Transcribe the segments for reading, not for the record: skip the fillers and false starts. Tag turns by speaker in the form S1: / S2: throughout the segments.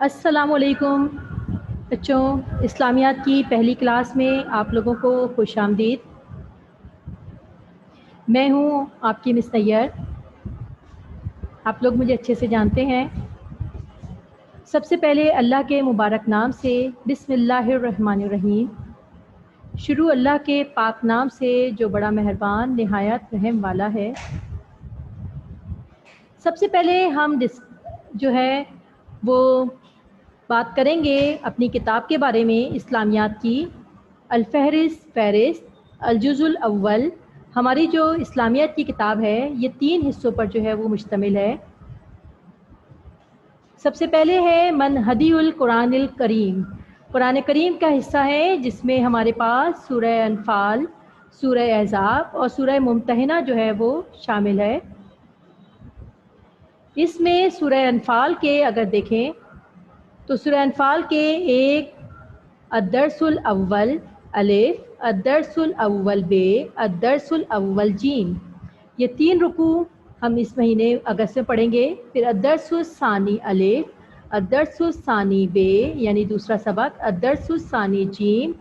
S1: السلام علیکم بچوں، اسلامیات کی پہلی کلاس میں آپ لوگوں کو خوش آمدید۔ میں ہوں آپ کی مس طیار، آپ لوگ مجھے اچھے سے جانتے ہیں۔ سب سے پہلے اللہ کے مبارک نام سے، بسم اللہ الرحمن الرحیم۔ شروع اللہ کے پاک نام سے جو بڑا مہربان نہایت رحم والا ہے۔ سب سے پہلے ہم جو ہے وہ بات کریں گے اپنی کتاب کے بارے میں، اسلامیات کی فہرست الجزء الاول۔ ہماری جو اسلامیات کی کتاب ہے یہ 3 حصوں پر جو ہے وہ مشتمل ہے۔ سب سے پہلے ہے منہدی القرآن الکریم، قرآن کریم کا حصہ ہے جس میں ہمارے پاس سورہ انفال، سورہ احزاب اور سورہ ممتحنہ جو ہے وہ شامل ہے۔ اس میں سورہ انفال کے اگر دیکھیں تو سورہ انفال کے ایک الدرس الاول الف، الدرس الاول ب، الدرس الاول جیم، یہ 3 رکوع ہم اس مہینے اگست میں پڑھیں گے۔ پھر الدرس الثانی الف، الدرس الثانی ب یعنی دوسرا سبق، الدرس الثانی جیم،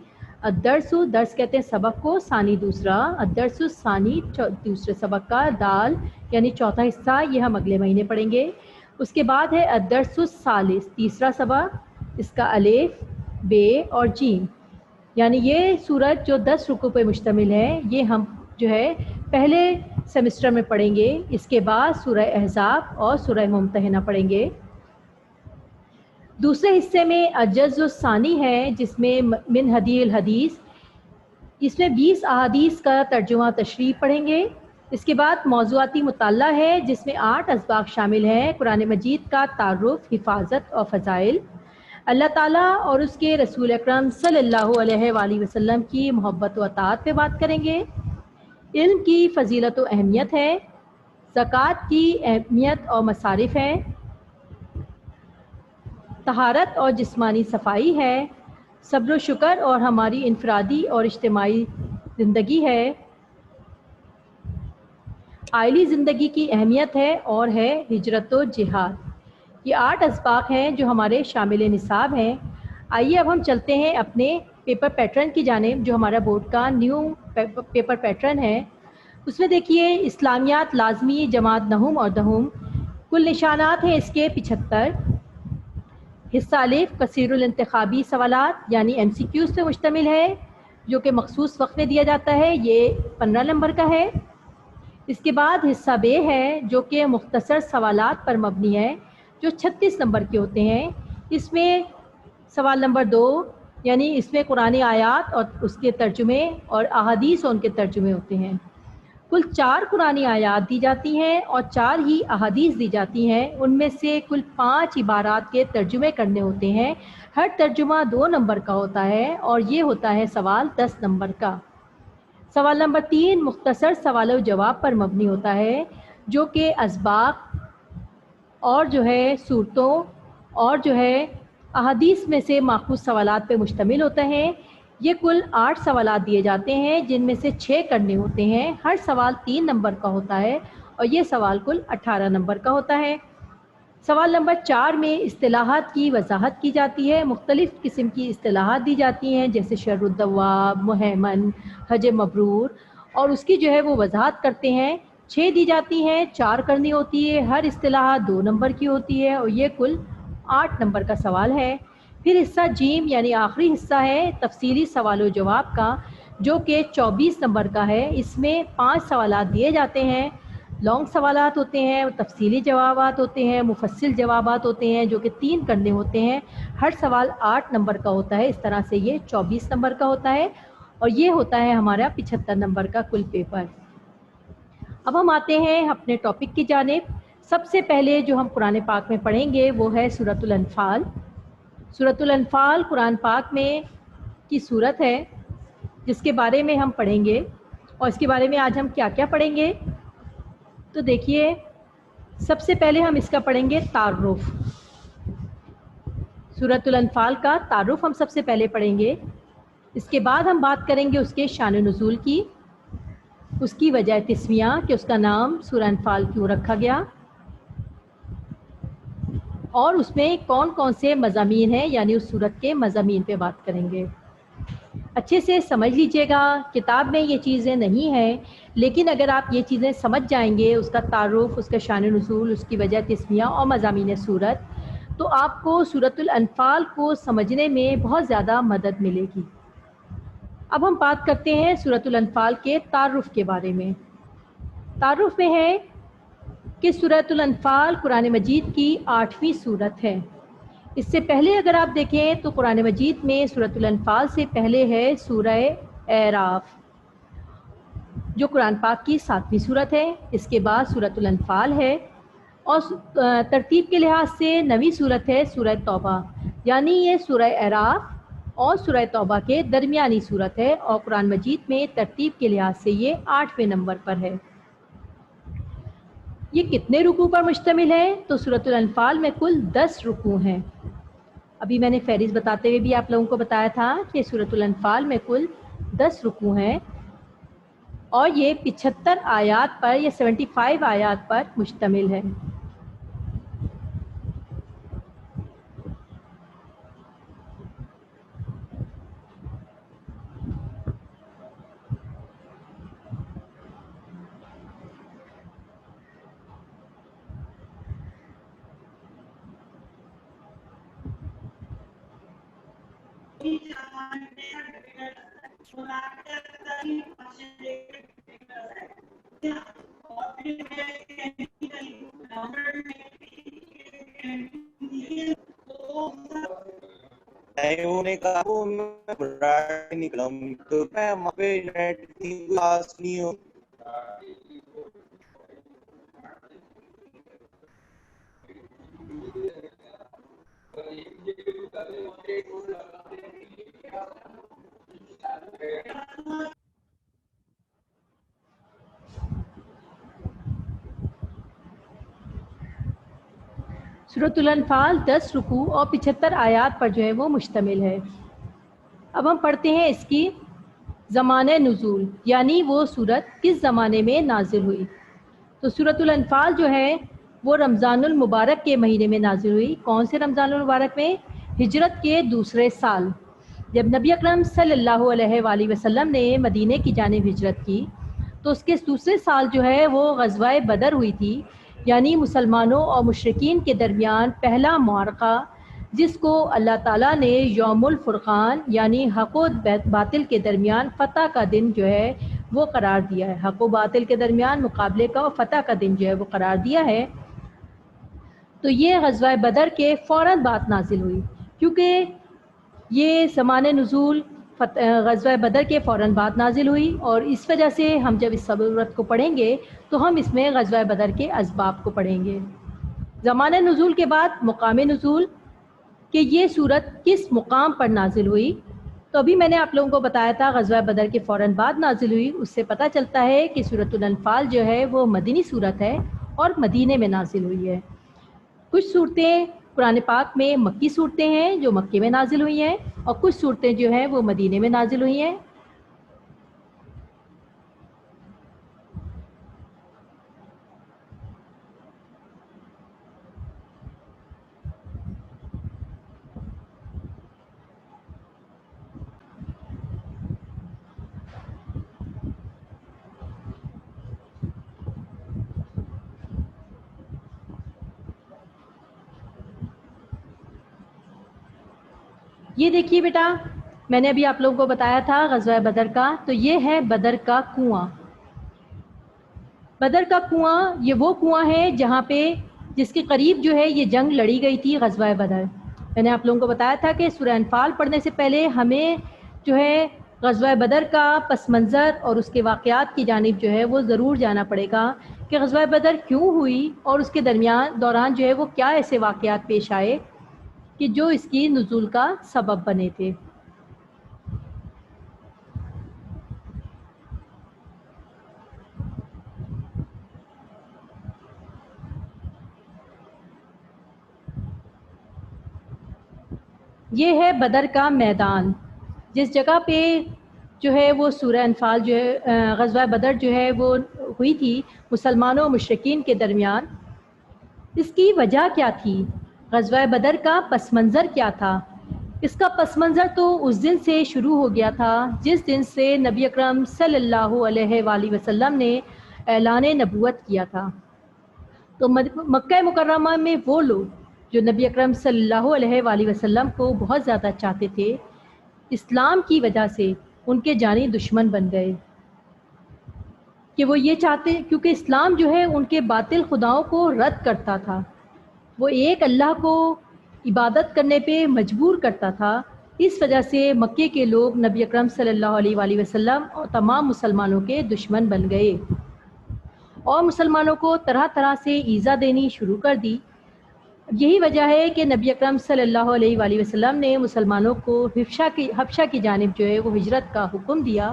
S1: درس کہتے ہیں سبق کو، ثانی دوسرا، الدرس الثانی دوسرے سبق کا، دال یعنی چوتھا حصہ، یہ ہم اگلے مہینے پڑھیں گے۔ اس کے بعد ہے الدرس الثالث، تیسرا سبق، اس کا الف، ب اور جیم، یعنی یہ سورت جو 10 رکوع پہ مشتمل ہے یہ ہم جو ہے پہلے سیمسٹر میں پڑھیں گے۔ اس کے بعد سورہ احزاب اور سورہ ممتحنہ پڑھیں گے۔ دوسرے حصے میں الجزء الثانی ہے جس میں من ہدی الحدیث، اس میں 20 احادیث کا ترجمہ تشریح پڑھیں گے۔ اس کے بعد موضوعاتی مطالعہ ہے جس میں 8 اسباق شامل ہیں، قرآن مجید کا تعارف، حفاظت اور فضائل، اللہ تعالیٰ اور اس کے رسول اکرم صلی اللہ علیہ وآلہ وسلم کی محبت و اطاعت پہ بات کریں گے۔ علم کی فضیلت و اہمیت ہے، زکوٰۃ کی اہمیت اور مصارف ہیں، طہارت اور جسمانی صفائی ہے، صبر و شکر اور ہماری انفرادی اور اجتماعی زندگی ہے، عائلی زندگی کی اہمیت ہے اور ہے ہجرت و جہاد۔ یہ 8 اسباق ہیں جو ہمارے شامل نصاب ہیں۔ آئیے اب ہم چلتے ہیں اپنے پیپر پیٹرن کی جانب، جو ہمارا بورڈ کا نیو پیپر پیٹرن ہے۔ اس میں دیکھیے اسلامیات لازمی جماعت نہم اور دہم، کل نشانات ہیں اس کے 75۔ حصہ الف کثیر الانتخابی سوالات یعنی MCQs پہ مشتمل ہے جو کہ مخصوص وقت میں دیا جاتا ہے، یہ 15 نمبر کا ہے۔ اس کے بعد حصہ ب ہے جو کہ مختصر سوالات پر مبنی ہے جو 36 نمبر کے ہوتے ہیں۔ اس میں سوال نمبر 2 یعنی اس میں قرآن آیات اور اس کے ترجمے اور احادیث اور ان کے ترجمے ہوتے ہیں۔ کل 4 قرآن آیات دی جاتی ہیں اور 4 ہی احادیث دی جاتی ہیں، ان میں سے کل 5 عبارات کے ترجمے کرنے ہوتے ہیں۔ ہر ترجمہ 2 نمبر کا ہوتا ہے اور یہ ہوتا ہے سوال 10 نمبر کا۔ سوال نمبر 3 مختصر سوال و جواب پر مبنی ہوتا ہے جو کہ اسباق اور جو ہے صورتوں اور جو ہے احادیث میں سے ماخوذ سوالات پہ مشتمل ہوتا ہے۔ یہ کل 8 سوالات دیے جاتے ہیں جن میں سے 6 کرنے ہوتے ہیں، ہر سوال 3 نمبر کا ہوتا ہے اور یہ سوال کل 18 نمبر کا ہوتا ہے۔ سوال نمبر 4 میں اصطلاحات کی وضاحت کی جاتی ہے، مختلف قسم کی اصطلاحات دی جاتی ہیں جیسے شر الدواب، مہیمن، حج مبرور، اور اس کی جو ہے وہ وضاحت کرتے ہیں۔ 6 دی جاتی ہیں، 4 کرنی ہوتی ہے، ہر اصطلاح 2 نمبر کی ہوتی ہے اور یہ کل 8 نمبر کا سوال ہے۔ پھر حصہ جیم یعنی آخری حصہ ہے تفصیلی سوال و جواب کا جو کہ 24 نمبر کا ہے۔ اس میں 5 سوالات دیے جاتے ہیں، لانگ سوالات ہوتے ہیں، تفصیلی جوابات ہوتے ہیں، مفصل جوابات ہوتے ہیں جو کہ 3 کرنے ہوتے ہیں، ہر سوال 8 نمبر کا ہوتا ہے۔ اس طرح سے یہ 24 نمبر کا ہوتا ہے اور یہ ہوتا ہے ہمارا 75 نمبر کا کل پیپر۔ اب ہم آتے ہیں اپنے ٹاپک کی جانب۔ سب سے پہلے جو ہم قرآن پاک میں پڑھیں گے وہ ہے سورۃ الانفال۔ سورۃ الانفال قرآن پاک میں کی سورت ہے جس کے بارے میں ہم پڑھیں گے، اور اس کے بارے میں آج ہم کیا کیا پڑھیں گے تو دیکھیے سب سے پہلے ہم اس کا پڑھیں گے تعارف۔ سورۃ الانفال کا تعارف ہم سب سے پہلے پڑھیں گے، اس کے بعد ہم بات کریں گے اس کے شان و نزول کی، اس کی وجہ تسمیہ کہ اس کا نام سورہ انفال کیوں رکھا گیا، اور اس میں کون کون سے مضامین ہیں، یعنی اس صورت کے مضامین پہ بات کریں گے۔ اچھے سے سمجھ لیجئے گا، کتاب میں یہ چیزیں نہیں ہیں، لیکن اگر آپ یہ چیزیں سمجھ جائیں گے، اس کا تعارف، اس کا شان نزول، اس کی وجہ تسمیہ اور مضامین صورت، تو آپ کو سورۃ الانفال کو سمجھنے میں بہت زیادہ مدد ملے گی۔ اب ہم بات کرتے ہیں سورۃ الانفال کے تعارف کے بارے میں۔ تعارف میں ہے کہ سورۃ الانفال قرآن مجید کی 8ویں سورت ہے۔ اس سے پہلے اگر آپ دیکھیں تو قرآن مجید میں سورۃ الانفال سے پہلے ہے سورہ اعراف، جو قرآن پاک کی 7ویں سورت ہے۔ اس کے بعد سورۃ الانفال ہے، اور ترتیب کے لحاظ سے 9ویں سورت ہے سورہ توبہ، یعنی یہ سورہ اعراف اور سورہ توبہ کے درمیانی سورت ہے، اور قرآن مجید میں ترتیب کے لحاظ سے یہ 8ویں نمبر پر ہے۔ یہ کتنے رکوع پر مشتمل ہے؟ تو سورۃ الانفال میں کل 10 رکوع ہیں۔ ابھی میں نے فہرست بتاتے ہوئے بھی آپ لوگوں کو بتایا تھا کہ سورۃ الانفال میں کل 10 رکوع ہیں، اور یہ 75 آیات پر یا 75 آیات پر مشتمل ہے۔
S2: نے کہا وہ میں برائے نکلا تو میں وہاں پہ نیٹ کی کلاس نہیں ہوں۔
S1: سورۃ الانفال 10 رکوع اور 75 آیات پر جو ہے وہ مشتمل ہے۔ اب ہم پڑھتے ہیں اس کی زمانہ نزول، یعنی وہ سورت کس زمانے میں نازل ہوئی۔ تو سورۃ الانفال جو ہے وہ رمضان المبارک کے مہینے میں نازل ہوئی۔ کون سے رمضان المبارک میں؟ ہجرت کے دوسرے سال، جب نبی اکرم صلی اللہ علیہ وآلہ وسلم نے مدینے کی جانب ہجرت کی، تو اس کے دوسرے سال جو ہے وہ غزوہ بدر ہوئی تھی، یعنی مسلمانوں اور مشرکین کے درمیان پہلا معرکہ، جس کو اللہ تعالیٰ نے یوم الفرقان یعنی حق و باطل کے درمیان فتح کا دن جو ہے وہ قرار دیا ہے۔ حق و باطل کے درمیان مقابلے کا اور فتح کا دن جو ہے وہ قرار دیا ہے۔ تو یہ غزوہ بدر کے فوراً بعد نازل ہوئی، کیونکہ یہ زمانہ نزول غزوہ بدر کے فوراً بعد نازل ہوئی، اور اس وجہ سے ہم جب اس صورت کو پڑھیں گے تو ہم اس میں غزوہ بدر کے اسباب کو پڑھیں گے۔ زمانہ نزول کے بعد مقام نزول، کہ یہ صورت کس مقام پر نازل ہوئی، تو ابھی میں نے آپ لوگوں کو بتایا تھا غزوہ بدر کے فوراً بعد نازل ہوئی۔ اس سے پتہ چلتا ہے کہ سورۃ الانفال جو ہے وہ مدنی صورت ہے اور مدینے میں نازل ہوئی ہے۔ کچھ صورتیں قرآن پاک میں مکی صورتیں ہیں جو مکے میں نازل ہوئی ہیں، اور کچھ صورتیں جو ہیں وہ مدینے میں نازل ہوئی ہیں۔ یہ دیکھیے بیٹا، میں نے ابھی آپ لوگوں کو بتایا تھا غزوہ بدر کا، تو یہ ہے بدر کا کنواں۔ بدر کا کنواں یہ وہ کنواں ہے جہاں پہ جس کے قریب جو ہے یہ جنگ لڑی گئی تھی، غزوہ بدر۔ میں نے آپ لوگوں کو بتایا تھا کہ سورہ انفال پڑھنے سے پہلے ہمیں جو ہے غزوہ بدر کا پس منظر اور اس کے واقعات کی جانب جو ہے وہ ضرور جانا پڑے گا، کہ غزوہ بدر کیوں ہوئی اور اس کے دوران جو ہے وہ کیا ایسے واقعات پیش آئے کہ جو اس کی نزول کا سبب بنے تھے۔ یہ ہے بدر کا میدان، جس جگہ پہ جو ہے وہ سورہ انفال جو ہے غزوہ بدر جو ہے وہ ہوئی تھی مسلمانوں و مشرکین کے درمیان۔ اس کی وجہ کیا تھی؟ غزوہ بدر کا پس منظر کیا تھا؟ اس کا پس منظر تو اس دن سے شروع ہو گیا تھا جس دن سے نبی اکرم صلی اللہ علیہ وآلہ وسلم نے اعلان نبوت کیا تھا۔ تو مکہ مکرمہ میں وہ لوگ جو نبی اکرم صلی اللہ علیہ وآلہ وسلم کو بہت زیادہ چاہتے تھے، اسلام کی وجہ سے ان کے جانی دشمن بن گئے کہ وہ یہ چاہتے، کیونکہ اسلام جو ہے ان کے باطل خداؤں کو رد کرتا تھا، وہ ایک اللہ کو عبادت کرنے پہ مجبور کرتا تھا۔ اس وجہ سے مکے کے لوگ نبی اکرم صلی اللہ علیہ وآلہ وسلم اور تمام مسلمانوں کے دشمن بن گئے اور مسلمانوں کو طرح طرح سے ایذا دینی شروع کر دی۔ یہی وجہ ہے کہ نبی اکرم صلی اللہ علیہ وآلہ وسلم نے مسلمانوں کو حبشہ کی جانب جو ہے وہ ہجرت کا حکم دیا۔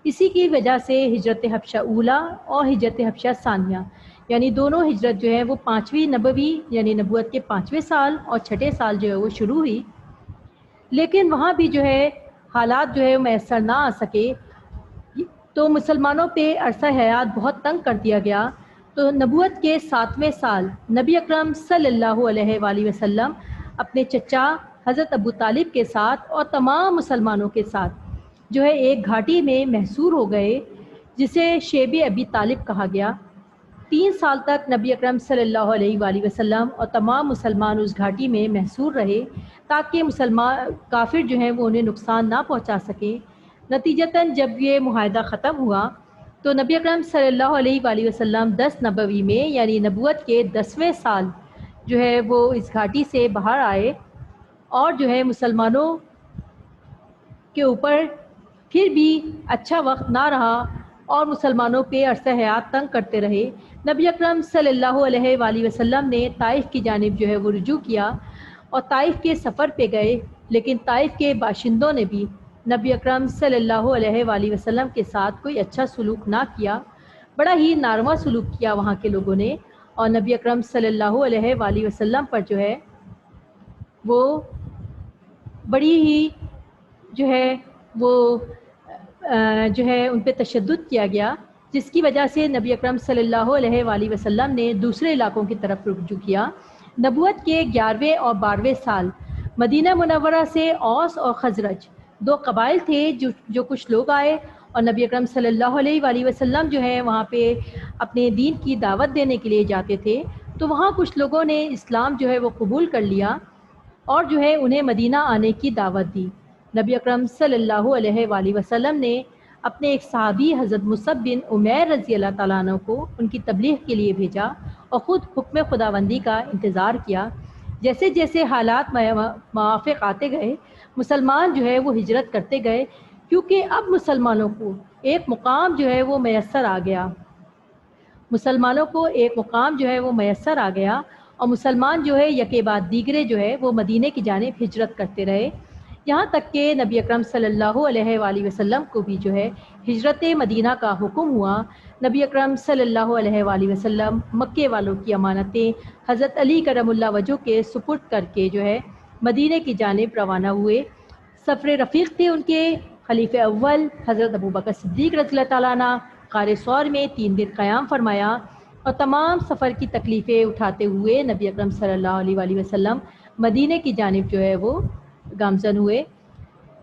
S1: اسی کی وجہ سے ہجرت حبشہ اولا اور ہجرت حبشہ ثانیہ، یعنی دونوں ہجرت جو ہے وہ 5ویں نبوی یعنی نبوت کے 5ویں سال اور 6ٹھے سال جو ہے وہ شروع ہوئی، لیکن وہاں بھی جو ہے حالات جو ہے میسر نہ آ سکے، تو مسلمانوں پہ عرصہ حیات بہت تنگ کر دیا گیا۔ تو نبوت کے 7ویں سال نبی اکرم صلی اللہ علیہ وآلہ وسلم اپنے چچا حضرت ابو طالب کے ساتھ اور تمام مسلمانوں کے ساتھ جو ہے ایک گھاٹی میں محصور ہو گئے جسے شیب ابی طالب کہا گیا۔ 3 سال تک نبی اکرم صلی اللہ علیہ وآلہ وسلم اور تمام مسلمان اس گھاٹی میں محصور رہے تاکہ کافر جو ہیں وہ انہیں نقصان نہ پہنچا سکیں۔ نتیجتاً جب یہ معاہدہ ختم ہوا تو نبی اکرم صلی اللہ علیہ وآلہ وسلم 10 نبوی میں یعنی نبوت کے 10ویں سال جو ہے وہ اس گھاٹی سے باہر آئے اور جو ہے مسلمانوں کے اوپر پھر بھی اچھا وقت نہ رہا اور مسلمانوں پہ عرصہ حیات تنگ کرتے رہے۔ نبی اکرم صلی اللہ علیہ وآلہ وسلم نے طائف کی جانب جو ہے وہ رجوع کیا اور طائف کے سفر پہ گئے، لیکن طائف کے باشندوں نے بھی نبی اکرم صلی اللہ علیہ وآلہ وسلم کے ساتھ کوئی اچھا سلوک نہ کیا، بڑا ہی ناروا سلوک کیا وہاں کے لوگوں نے، اور نبی اکرم صلی اللہ علیہ وآلہ وسلم پر جو ہے وہ بڑی ہی جو ہے وہ جو ہے ان پہ تشدد کیا گیا، جس کی وجہ سے نبی اکرم صلی اللہ علیہ وآلہ وسلم نے دوسرے علاقوں کی طرف رجوع کیا۔ نبوت کے 11ویں اور 12ویں سال مدینہ منورہ سے اوس اور خزرج 2 قبائل تھے جو کچھ لوگ آئے اور نبی اکرم صلی اللہ علیہ وآلہ وسلم جو ہے وہاں پہ اپنے دین کی دعوت دینے کے لیے جاتے تھے، تو وہاں کچھ لوگوں نے اسلام جو ہے وہ قبول کر لیا اور جو ہے انہیں مدینہ آنے کی دعوت دی۔ نبی اکرم صلی اللہ علیہ وآلہ وسلم نے اپنے ایک صحابی حضرت مصعب بن عمیر رضی اللہ تعالیٰ عنہ کو ان کی تبلیغ کے لیے بھیجا اور خود حکم خداوندی کا انتظار کیا۔ جیسے جیسے حالات موافق آتے گئے مسلمان جو ہے وہ ہجرت کرتے گئے، کیونکہ اب مسلمانوں کو ایک مقام جو ہے وہ میسر آ گیا، مسلمانوں کو ایک مقام جو ہے وہ میسر آ گیا اور مسلمان جو ہے یکے بعد دیگرے جو ہے وہ مدینے کی جانب ہجرت کرتے رہے، یہاں تک کہ نبی اکرم صلی اللہ علیہ وآلہ وسلم کو بھی جو ہے ہجرت مدینہ کا حکم ہوا۔ نبی اکرم صلی اللہ علیہ وآلہ وسلم مکے والوں کی امانتیں حضرت علی کرم اللہ وجہ کے سپرد کر کے جو ہے مدینے کی جانب روانہ ہوئے۔ سفر رفیق تھے ان کے خلیفہ اول حضرت ابوبکر صدیق رضی اللہ تعالیٰ عنہ، غار ثور میں 3 دن قیام فرمایا اور تمام سفر کی تکلیفیں اٹھاتے ہوئے نبی اکرم صلی اللہ علیہ وآلہ وسلم مدینے کی جانب جو ہے وہ گامزن ہوئے،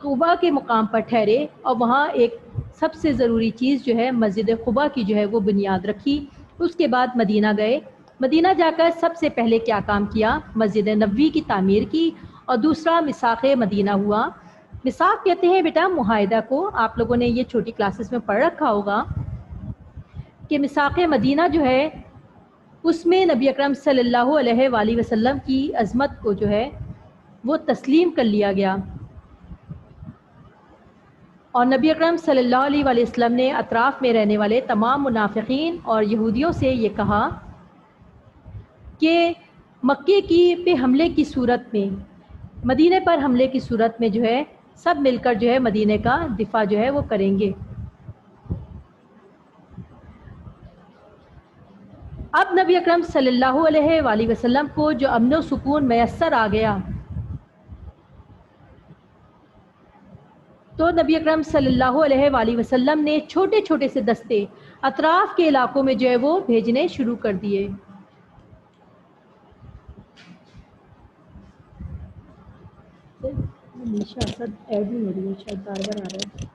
S1: قباء کے مقام پر ٹھہرے اور وہاں ایک سب سے ضروری چیز جو ہے مسجد قباء کی جو ہے وہ بنیاد رکھی۔ اس کے بعد مدینہ گئے، مدینہ جا کر سب سے پہلے کیا کام کیا؟ مسجد نبوی کی تعمیر کی اور دوسرا مساق مدینہ ہوا۔ مساق کہتے ہیں بیٹا معاہدہ کو، آپ لوگوں نے یہ چھوٹی کلاسز میں پڑھ رکھا ہوگا کہ مساق مدینہ جو ہے اس میں نبی اکرم صلی اللہ علیہ وآلہ وسلم کی عظمت کو جو ہے وہ تسلیم کر لیا گیا اور نبی اکرم صلی اللہ علیہ وآلہ وسلم نے اطراف میں رہنے والے تمام منافقین اور یہودیوں سے یہ کہا کہ مکے کی پہ حملے کی صورت میں، مدینے پر حملے کی صورت میں جو ہے سب مل کر جو ہے مدینے کا دفاع جو ہے وہ کریں گے۔ اب نبی اکرم صلی اللہ علیہ وآلہ وسلم کو جو امن و سکون میسر آ گیا تو نبی اکرم صلی اللہ علیہ وآلہ وسلم نے چھوٹے چھوٹے سے دستے اطراف کے علاقوں میں جو ہے وہ بھیجنے شروع کر دیے۔ نیشا اسد ایڈ نہیں ہو رہی ہے، شاید بار بار آ رہا ہے.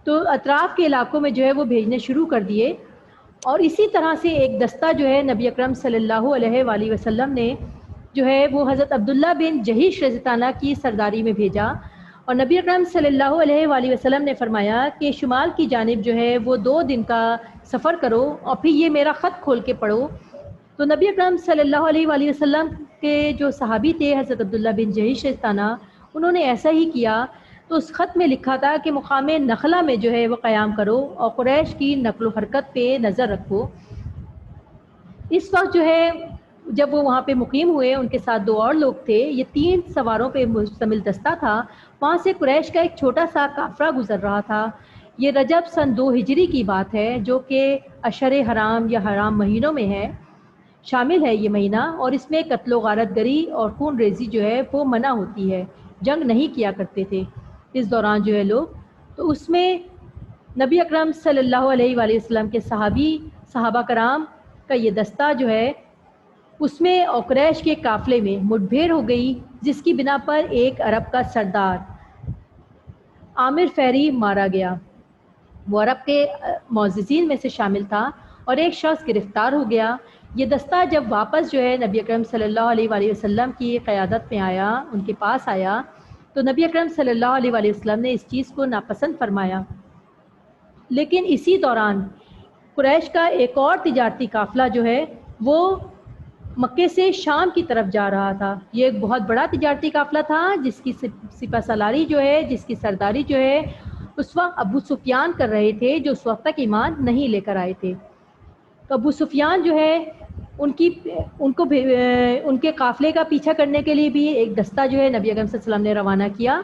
S1: تو اطراف کے علاقوں میں جو ہے وہ بھیجنے شروع کر دیے، اور اسی طرح سے ایک دستہ جو ہے نبی اکرم صلی اللہ علیہ وآلہ وسلم نے جو ہے وہ حضرت عبداللہ بن جہیش رضی اللہ عنہ کی سرداری میں بھیجا. اور نبی اکرم صلی اللہ علیہ وآلہ وسلم نے فرمایا کہ شمال کی جانب جو ہے وہ 2 دن کا سفر کرو اور پھر یہ میرا خط کھول کے پڑھو. تو نبی اکرم صلی اللہ علیہ وآلہ وسلم کے جو صحابی تھے حضرت عبداللہ بن جہیش رضی اللہ عنہ، انہوں نے ایسا ہی کیا. تو اس خط میں لکھا تھا کہ مقام نخلا میں جو ہے وہ قیام کرو اور قریش کی نقل و حرکت پہ نظر رکھو. اس وقت جو ہے جب وہ وہاں پہ مقیم ہوئے، ان کے ساتھ 2 اور لوگ تھے، یہ 3 سواروں پہ مشتمل دستہ تھا. وہاں سے قریش کا ایک چھوٹا سا قافلہ گزر رہا تھا. یہ رجب سن 2 ہجری کی بات ہے، جو کہ اشہر حرام یا حرام مہینوں میں ہے، شامل ہے یہ مہینہ. اور اس میں قتل و غارت گری اور خون ریزی جو ہے وہ منع ہوتی ہے، جنگ نہیں کیا کرتے تھے اس دوران جو ہے لوگ. تو اس میں نبی اکرم صلی اللہ علیہ وآلہ وسلم کے صحابہ کرام کا یہ دستہ جو ہے اس میں اور قریش کے قافلے میں مٹبھیڑ ہو گئی، جس کی بنا پر ایک عرب کا سردار عامر فہری مارا گیا. وہ عرب کے معززین میں سے شامل تھا اور ایک شخص گرفتار ہو گیا. یہ دستہ جب واپس جو ہے نبی اکرم صلی اللہ علیہ وآلہ وسلم کی قیادت میں آیا، ان کے پاس آیا، تو نبی اکرم صلی اللہ علیہ وآلہ وسلم نے اس چیز کو ناپسند فرمایا. لیکن اسی دوران قریش کا ایک اور تجارتی قافلہ جو ہے وہ مکے سے شام کی طرف جا رہا تھا. یہ ایک بہت بڑا تجارتی قافلہ تھا جس کی سپہ سالاری جو ہے، جس کی سرداری جو ہے اس وقت ابو سفیان کر رہے تھے، جو اس وقت تک ایمان نہیں لے کر آئے تھے. تو ابو سفیان جو ہے ان کے قافلے کا پیچھا کرنے کے لیے بھی ایک دستہ جو ہے نبی اکرم صلی اللہ علیہ وسلم نے روانہ کیا.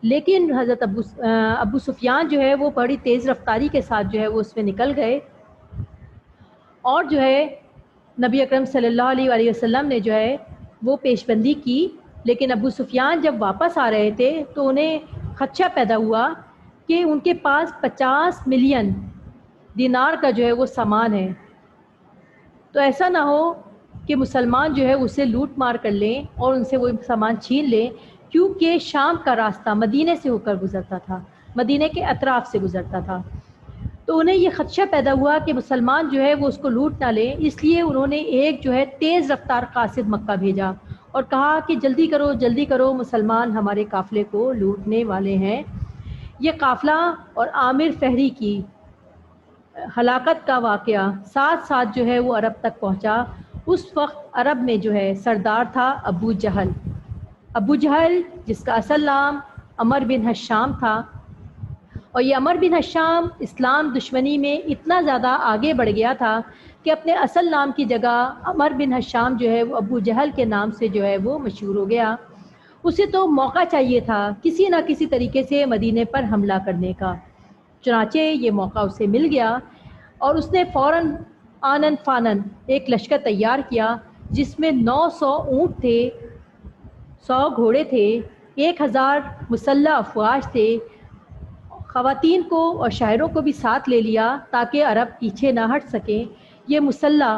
S1: لیکن حضرت ابو سفیان جو ہے وہ بڑی تیز رفتاری کے ساتھ جو ہے وہ اس میں نکل گئے، اور جو ہے نبی اکرم صلی اللہ علیہ وآلہ وسلم نے جو ہے وہ پیش بندی کی. لیکن ابو سفیان جب واپس آ رہے تھے تو انہیں خدشہ پیدا ہوا کہ ان کے پاس 50 ملین دینار کا جو ہے وہ سامان ہے، تو ایسا نہ ہو کہ مسلمان جو ہے اسے لوٹ مار کر لیں اور ان سے وہ سامان چھین لیں، کیونکہ شام کا راستہ مدینے سے ہو کر گزرتا تھا، مدینے کے اطراف سے گزرتا تھا. تو انہیں یہ خدشہ پیدا ہوا کہ مسلمان جو ہے وہ اس کو لوٹ نہ لیں. اس لیے انہوں نے ایک جو ہے تیز رفتار قاصد مکہ بھیجا اور کہا کہ جلدی کرو جلدی کرو، مسلمان ہمارے قافلے کو لوٹنے والے ہیں. یہ قافلہ اور عامر فہری کی ہلاکت کا واقعہ ساتھ ساتھ جو ہے وہ عرب تک پہنچا. اس وقت عرب میں جو ہے سردار تھا ابو جہل. ابو جہل جس کا اصل نام عمر بن ہشام تھا، اور یہ عمر بن ہشام اسلام دشمنی میں اتنا زیادہ آگے بڑھ گیا تھا کہ اپنے اصل نام کی جگہ عمر بن ہشام جو ہے وہ ابو جہل کے نام سے جو ہے وہ مشہور ہو گیا. اسے تو موقع چاہیے تھا کسی نہ کسی طریقے سے مدینے پر حملہ کرنے کا، چنانچہ یہ موقع اسے مل گیا اور اس نے فوراً آنن فانن ایک لشکر تیار کیا جس میں 900 اونٹ تھے، 100 گھوڑے تھے، 1000 مسلح افواج تھے. خواتین کو اور شاعروں کو بھی ساتھ لے لیا تاکہ عرب پیچھے نہ ہٹ سکیں. یہ مسلح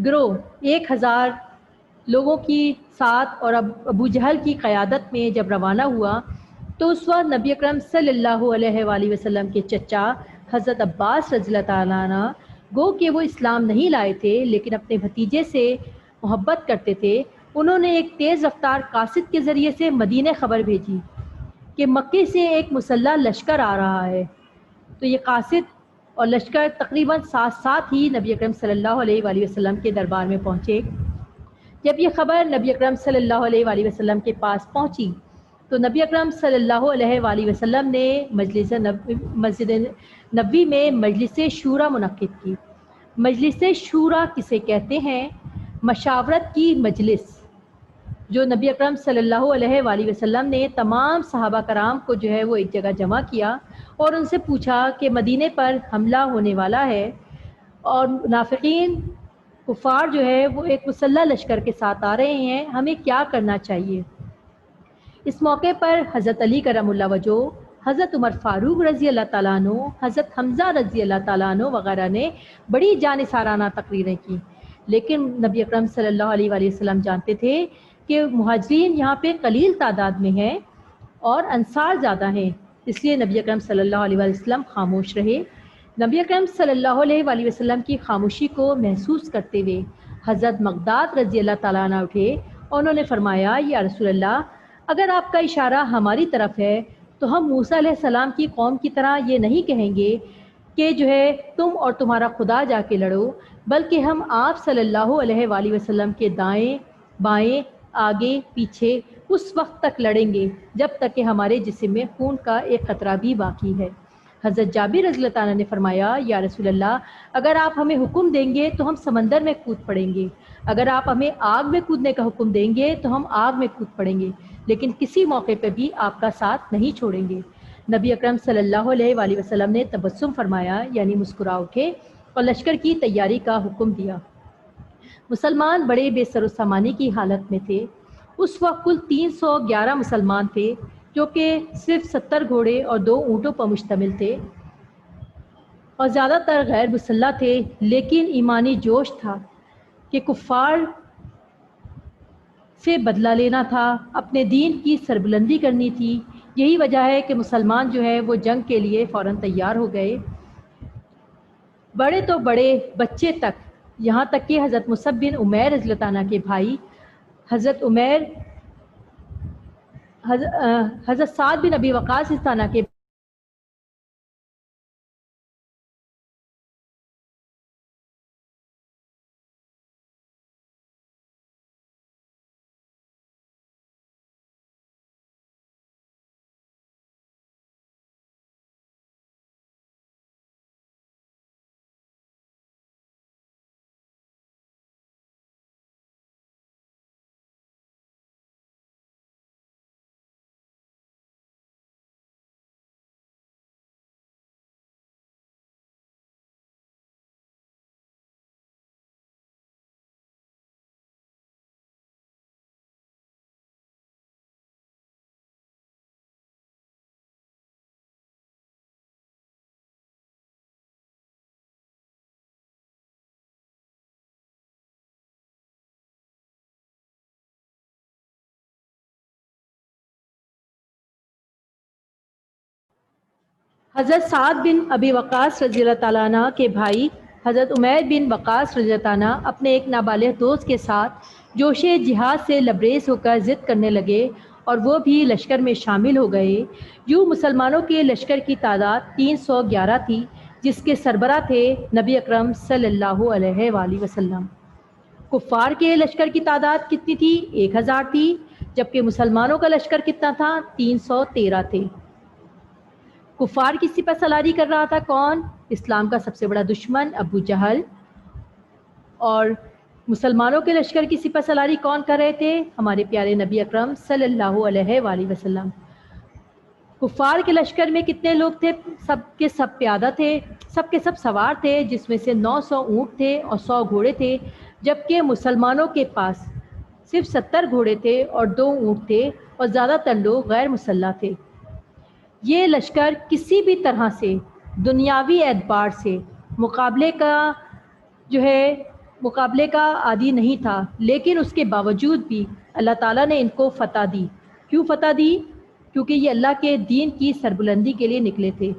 S1: گروہ 1000 لوگوں کی ساتھ اور ابو جہل کی قیادت میں جب روانہ ہوا تو اس وقت نبی اکرم صلی اللہ علیہ وآلہ وسلم کے چچا حضرت عباس رضی اللہ تعالیٰ عنہ، گو کہ وہ اسلام نہیں لائے تھے لیکن اپنے بھتیجے سے محبت کرتے تھے، انہوں نے ایک تیز رفتار قاصد کے ذریعے سے مدینے خبر بھیجی کہ مکے سے ایک مسلح لشکر آ رہا ہے. تو یہ قاصد اور لشکر تقریباً ساتھ ہی نبی اکرم صلی اللہ علیہ وآلہ وسلم کے دربار میں پہنچے. جب یہ خبر نبی اکرم صلی اللہ علیہ وآلہ وسلم کے پاس پہنچی تو نبی اکرم صلی اللہ علیہ وآلہ وسلم نے مسجد نبوی میں مجلس شورا منعقد کی. مجلس شورا کسے کہتے ہیں؟ مشاورت کی مجلس، جو نبی اکرم صلی اللہ علیہ وآلہ وسلم نے تمام صحابہ کرام کو جو ہے وہ ایک جگہ جمع کیا اور ان سے پوچھا کہ مدینے پر حملہ ہونے والا ہے اور منافقین کفار جو ہے وہ ایک مسلح لشکر کے ساتھ آ رہے ہیں، ہمیں کیا کرنا چاہیے. اس موقع پر حضرت علی کرم اللہ وجہ، حضرت عمر فاروق رضی اللہ تعالیٰ عنہ، حضرت حمزہ رضی اللہ تعالیٰ عنہ وغیرہ نے بڑی جانثارانہ تقریریں کی. لیکن نبی اکرم صلی اللہ علیہ وآلہ وسلم جانتے تھے کہ مہاجرین یہاں پہ قلیل تعداد میں ہیں اور انصار زیادہ ہیں، اس لیے نبی اکرم صلی اللہ علیہ وآلہ وسلم خاموش رہے۔ نبی اکرم صلی اللہ علیہ وآلہ وسلم کی خاموشی کو محسوس کرتے ہوئے حضرت مقداد رضی اللہ تعالیٰ عنہ اٹھے اور انہوں نے فرمایا، یا رسول اللہ، اگر آپ کا اشارہ ہماری طرف ہے تو ہم موسیٰ علیہ السلام کی قوم کی طرح یہ نہیں کہیں گے کہ جو ہے تم اور تمہارا خدا جا کے لڑو، بلکہ ہم آپ صلی اللہ علیہ وآلہ وسلم کے دائیں بائیں آگے پیچھے اس وقت تک لڑیں گے جب تک کہ ہمارے جسم میں خون کا ایک قطرہ بھی باقی ہے۔ حضرت جابر رضی اللہ تعالیٰ نے فرمایا، یا رسول اللہ، اگر آپ ہمیں حکم دیں گے تو ہم سمندر میں کود پڑیں گے، اگر آپ ہمیں آگ میں کودنے کا حکم دیں گے تو ہم آگ میں کود پڑیں گے، لیکن کسی موقع پہ بھی آپ کا ساتھ نہیں چھوڑیں گے۔ نبی اکرم صلی اللہ علیہ وآلہ وسلم نے تبسم فرمایا، یعنی مسکرا اٹھے اور لشکر کی تیاری کا حکم دیا۔ مسلمان بڑے بے سر و سامانی کی حالت میں تھے۔ اس وقت کل 311 مسلمان تھے، جو کہ صرف 70 گھوڑے اور 2 اونٹوں پر مشتمل تھے اور زیادہ تر غیر مسلح تھے، لیکن ایمانی جوش تھا کہ کفار سے بدلہ لینا تھا، اپنے دین کی سربلندی کرنی تھی۔ یہی وجہ ہے کہ مسلمان جو ہے وہ جنگ کے لیے فوراً تیار ہو گئے، بڑے تو بڑے بچے تک، یہاں تک کہ حضرت مصعب بن عمیر رضی اللہ عنہ کے بھائی حضرت سعد بن ابی وقاص رضی اللہ عنہ کے حضرت سعد بن ابی وقاص رضی اللہ تعالیٰ عنہ کے بھائی حضرت عمیر بن وقاص رضی اللہ عنہ اپنے ایک نابالغ دوست کے ساتھ جوش جہاد سے لبریز ہو کر ضد کرنے لگے اور وہ بھی لشکر میں شامل ہو گئے۔ یوں مسلمانوں کے لشکر کی تعداد 311 تھی، جس کے سربراہ تھے نبی اکرم صلی اللہ علیہ وآلہ وسلم۔ کفار کے لشکر کی تعداد کتنی تھی؟ 1000 تھی، جبکہ مسلمانوں کا لشکر کتنا تھا؟ 313 تھے۔ کفار کی سپہ سالاری کر رہا تھا کون؟ اسلام کا سب سے بڑا دشمن ابو جہل۔ اور مسلمانوں کے لشکر کی سپہ سالاری کون کر رہے تھے؟ ہمارے پیارے نبی اکرم صلی اللہ علیہ وآلہ وسلم۔ کفار کے لشکر میں کتنے لوگ تھے؟ سب کے سب پیادہ تھے، سب کے سب سوار تھے، جس میں سے 900 اونٹ تھے اور 100 گھوڑے تھے، جبکہ مسلمانوں کے پاس صرف 70 گھوڑے تھے اور 2 اونٹ تھے اور زیادہ تر لوگ غیر مسلح تھے۔ یہ لشکر کسی بھی طرح سے دنیاوی اعتبار سے مقابلے کا عادی نہیں تھا، لیکن اس کے باوجود بھی اللہ تعالیٰ نے ان کو فتح دی۔ کیوں فتح دی؟ کیونکہ یہ اللہ کے دین کی سربلندی کے لیے نکلے تھے۔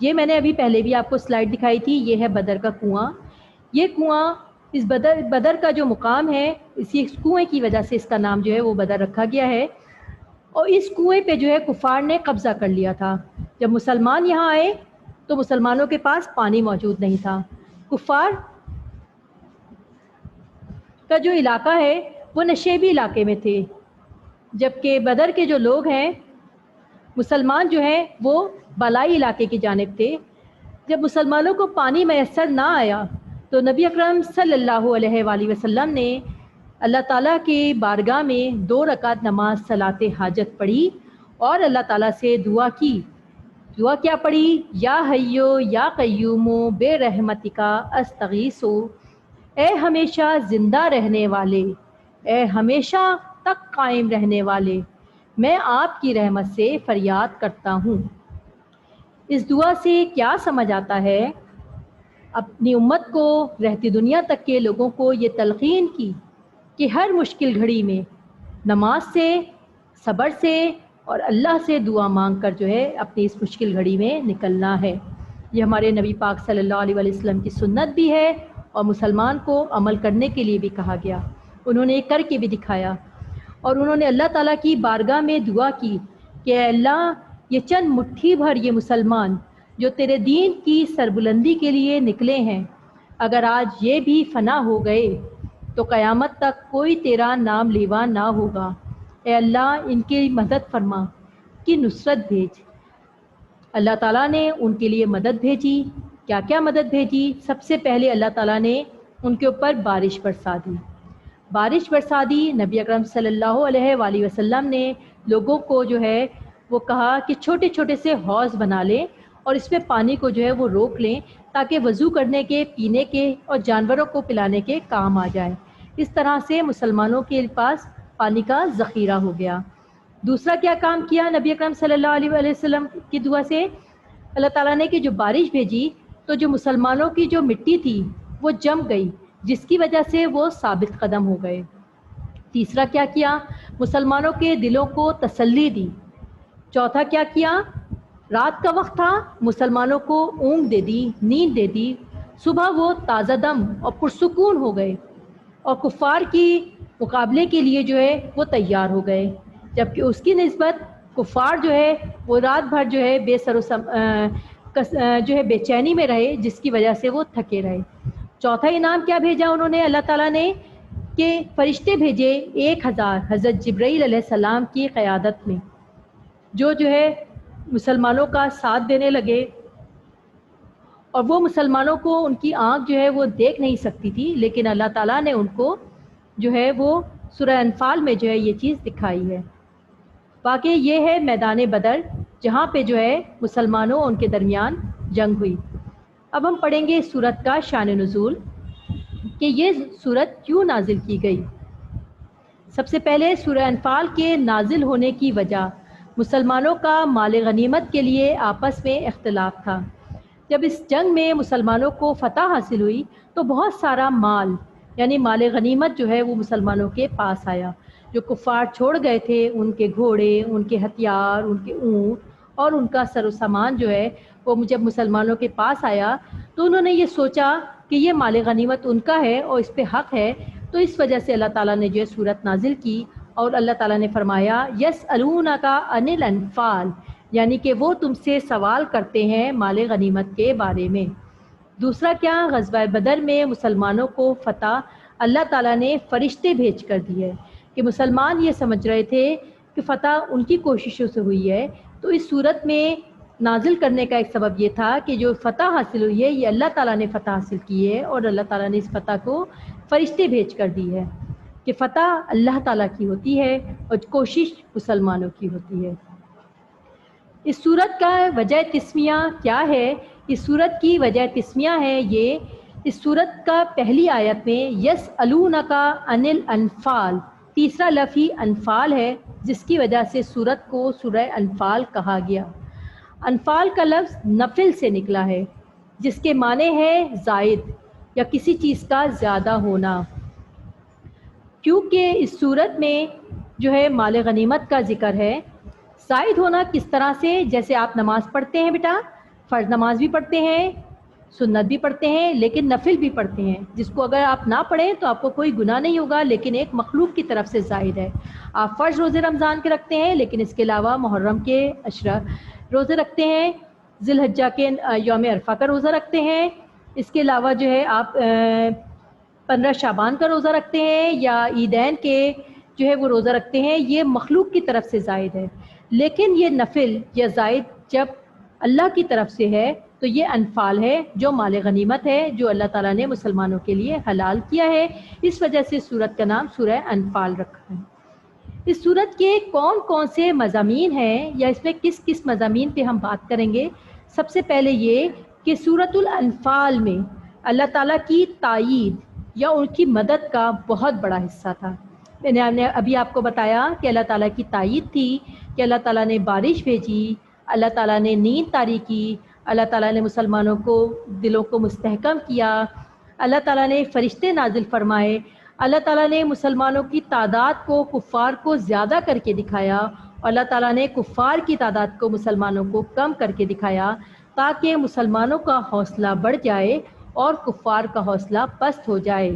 S1: یہ میں نے ابھی پہلے بھی آپ کو سلائیڈ دکھائی تھی، یہ ہے بدر کا کنواں۔ یہ کنواں، اس بدر کا جو مقام ہے، اسی کنویں کی وجہ سے اس کا نام جو ہے وہ بدر رکھا گیا ہے، اور اس کنویں پہ جو ہے کفار نے قبضہ کر لیا تھا۔ جب مسلمان یہاں آئے تو مسلمانوں کے پاس پانی موجود نہیں تھا۔ کفار کا جو علاقہ ہے وہ نشیبی علاقے میں تھے، جبکہ بدر کے جو لوگ ہیں، مسلمان جو ہیں، وہ بالائی علاقے کی جانب تھے۔ جب مسلمانوں کو پانی میسر نہ آیا تو نبی اکرم صلی اللہ علیہ وآلہ وسلم نے اللہ تعالیٰ کے بارگاہ میں 2 رکعت نماز صلاۃ حاجت پڑھی اور اللہ تعالیٰ سے دعا کی۔ دعا کیا پڑھی؟ یا حیو یا قیوم بے رحمتکا استغیثو، اے ہمیشہ زندہ رہنے والے، اے ہمیشہ تک قائم رہنے والے، میں آپ کی رحمت سے فریاد کرتا ہوں۔ اس دعا سے کیا سمجھ آتا ہے اپنی امت کو رہتی دنیا تک کے لوگوں کو یہ تلقین کی کہ ہر مشکل گھڑی میں نماز سے، صبر سے اور اللہ سے دعا مانگ کر جو ہے اپنی اس مشکل گھڑی میں نکلنا ہے۔ یہ ہمارے نبی پاک صلی اللہ علیہ وسلم کی سنت بھی ہے اور مسلمان کو عمل کرنے کے لیے بھی کہا گیا۔ انہوں نے کر کے بھی دکھایا، اور انہوں نے اللہ تعالیٰ کی بارگاہ میں دعا کی کہ اے اللہ، یہ چند مٹھی بھر یہ مسلمان جو تیرے دین کی سربلندی کے لیے نکلے ہیں، اگر آج یہ بھی فنا ہو گئے تو قیامت تک کوئی تیرا نام لیوا نہ ہوگا۔ اے اللہ، ان کی مدد فرما، کی نصرت بھیج۔ اللہ تعالیٰ نے ان کے لیے مدد بھیجی۔ کیا کیا مدد بھیجی؟ سب سے پہلے اللہ تعالیٰ نے ان کے اوپر بارش برسا دی۔ بارش برسا دی۔ نبی اکرم صلی اللہ علیہ وآلہ وسلم نے لوگوں کو جو ہے وہ کہا کہ چھوٹے چھوٹے سے حوض بنا لیں اور اس میں پانی کو جو ہے وہ روک لیں تاکہ وضو کرنے کے، پینے کے اور جانوروں کو پلانے کے کام آ جائے۔ اس طرح سے مسلمانوں کے پاس پانی کا ذخیرہ ہو گیا۔ دوسرا کیا کام کیا نبی اکرم صلی اللہ علیہ وآلہ وسلم کی دعا سے؟ اللہ تعالیٰ نے کہ جو بارش بھیجی تو جو مسلمانوں کی جو مٹی تھی وہ جم گئی، جس کی وجہ سے وہ ثابت قدم ہو گئے۔ تیسرا کیا کیا؟ مسلمانوں کے دلوں کو تسلی دی۔ چوتھا کیا کیا؟ رات کا وقت تھا، مسلمانوں کو اونگ دے دی، نیند دے دی، صبح وہ تازہ دم اور پرسکون ہو گئے اور کفار کی مقابلے کے لیے جو ہے وہ تیار ہو گئے، جبکہ اس کی نسبت کفار جو ہے وہ رات بھر جو ہے جو ہے بے چینی میں رہے، جس کی وجہ سے وہ تھکے رہے۔ چوتھا انعام کیا بھیجا انہوں نے اللہ تعالیٰ نے؟ کہ فرشتے بھیجے 1000 حضرت جبرائیل علیہ السلام کی قیادت میں، جو ہے مسلمانوں کا ساتھ دینے لگے، اور وہ مسلمانوں کو ان کی آنکھ جو ہے وہ دیکھ نہیں سکتی تھی، لیکن اللہ تعالیٰ نے ان کو جو ہے وہ سورہ انفال میں جو ہے یہ چیز دکھائی ہے۔ واقعی یہ ہے میدان بدر، جہاں پہ جو ہے مسلمانوں ان کے درمیان جنگ ہوئی۔ اب ہم پڑھیں گے اس سورت کا شان نزول کہ یہ سورت کیوں نازل کی گئی۔ سب سے پہلے سورہ انفال کے نازل ہونے کی وجہ مسلمانوں کا مال غنیمت کے لیے آپس میں اختلاف تھا۔ جب اس جنگ میں مسلمانوں کو فتح حاصل ہوئی تو بہت سارا مال، یعنی مال غنیمت جو ہے وہ مسلمانوں کے پاس آیا۔ جو کفار چھوڑ گئے تھے، ان کے گھوڑے، ان کے ہتھیار، ان کے اونٹ اور ان کا سر و سامان جو ہے وہ جب مسلمانوں کے پاس آیا تو انہوں نے یہ سوچا کہ یہ مال غنیمت ان کا ہے اور اس پہ حق ہے، تو اس وجہ سے اللہ تعالیٰ نے جو ہے سورت نازل کی، اور اللہ تعالیٰ نے فرمایا یسألونک عن الانفال، یعنی کہ وہ تم سے سوال کرتے ہیں مال غنیمت کے بارے میں۔ دوسرا کیا؟ غزوہ بدر میں مسلمانوں کو فتح اللہ تعالیٰ نے فرشتے بھیج کر دی ہے، کہ مسلمان یہ سمجھ رہے تھے کہ فتح ان کی کوششوں سے ہوئی ہے، تو اس صورت میں نازل کرنے کا ایک سبب یہ تھا کہ جو فتح حاصل ہوئی ہے یہ اللہ تعالیٰ نے فتح حاصل کی ہے، اور اللہ تعالیٰ نے اس فتح کو فرشتے بھیج کر دی ہے، کہ فتح اللہ تعالیٰ کی ہوتی ہے اور کوشش مسلمانوں کی ہوتی ہے۔ اس صورت کا وجہ تسمیہ کیا ہے؟ اس صورت کی وجہ تسمیہ ہے یہ، اس صورت کا پہلی آیت میں یسألونک عن الانفال، تیسرا لفظ ہی انفال ہے، جس کی وجہ سے صورت کو سورہ انفال کہا گیا۔ انفال کا لفظ نفل سے نکلا ہے، جس کے معنی ہے زائد یا کسی چیز کا زیادہ ہونا، کیونکہ اس صورت میں جو ہے مال غنیمت کا ذکر ہے۔ زائد ہونا کس طرح سے؟ جیسے آپ نماز پڑھتے ہیں بیٹا، فرض نماز بھی پڑھتے ہیں، سنت بھی پڑھتے ہیں، لیکن نفل بھی پڑھتے ہیں، جس کو اگر آپ نہ پڑھیں تو آپ کو کوئی گناہ نہیں ہوگا، لیکن ایک مخلوق کی طرف سے زائد ہے۔ آپ فرض روزے رمضان کے رکھتے ہیں، لیکن اس کے علاوہ محرم کے عشرہ روزے رکھتے ہیں، ذی الحجہ کے یوم عرفہ کا روزہ رکھتے ہیں، اس کے علاوہ جو ہے آپ 15 شعبان کا روزہ رکھتے ہیں، یا عیدین کے جو ہے وہ روزہ رکھتے ہیں، یہ مخلوق کی طرف سے زائد ہے۔ لیکن یہ نفل یا زائد جب اللہ کی طرف سے ہے تو یہ انفال ہے، جو مال غنیمت ہے، جو اللہ تعالیٰ نے مسلمانوں کے لیے حلال کیا ہے، اس وجہ سے سورت کا نام سورہ انفال رکھا ہے۔ اس سورت کے کون کون سے مضامین ہیں، یا اس میں کس کس مضامین پہ ہم بات کریں گے؟ سب سے پہلے یہ کہ سورت الانفال میں اللہ تعالیٰ کی تائید یا ان کی مدد کا بہت بڑا حصہ تھا۔ میں نے ابھی آپ کو بتایا کہ اللہ تعالیٰ کی تائید تھی، کہ اللہ تعالیٰ نے بارش بھیجی، اللہ تعالیٰ نے نیند طاری کی، اللہ تعالیٰ نے مسلمانوں کو دلوں کو مستحکم کیا، اللہ تعالیٰ نے فرشتے نازل فرمائے، اللہ تعالیٰ نے مسلمانوں کی تعداد کو کفار کو زیادہ کر کے دکھایا، اور اللہ تعالیٰ نے کفار کی تعداد کو مسلمانوں کو کم کر کے دکھایا، تاکہ مسلمانوں کا حوصلہ بڑھ جائے اور کفار کا حوصلہ پست ہو جائے۔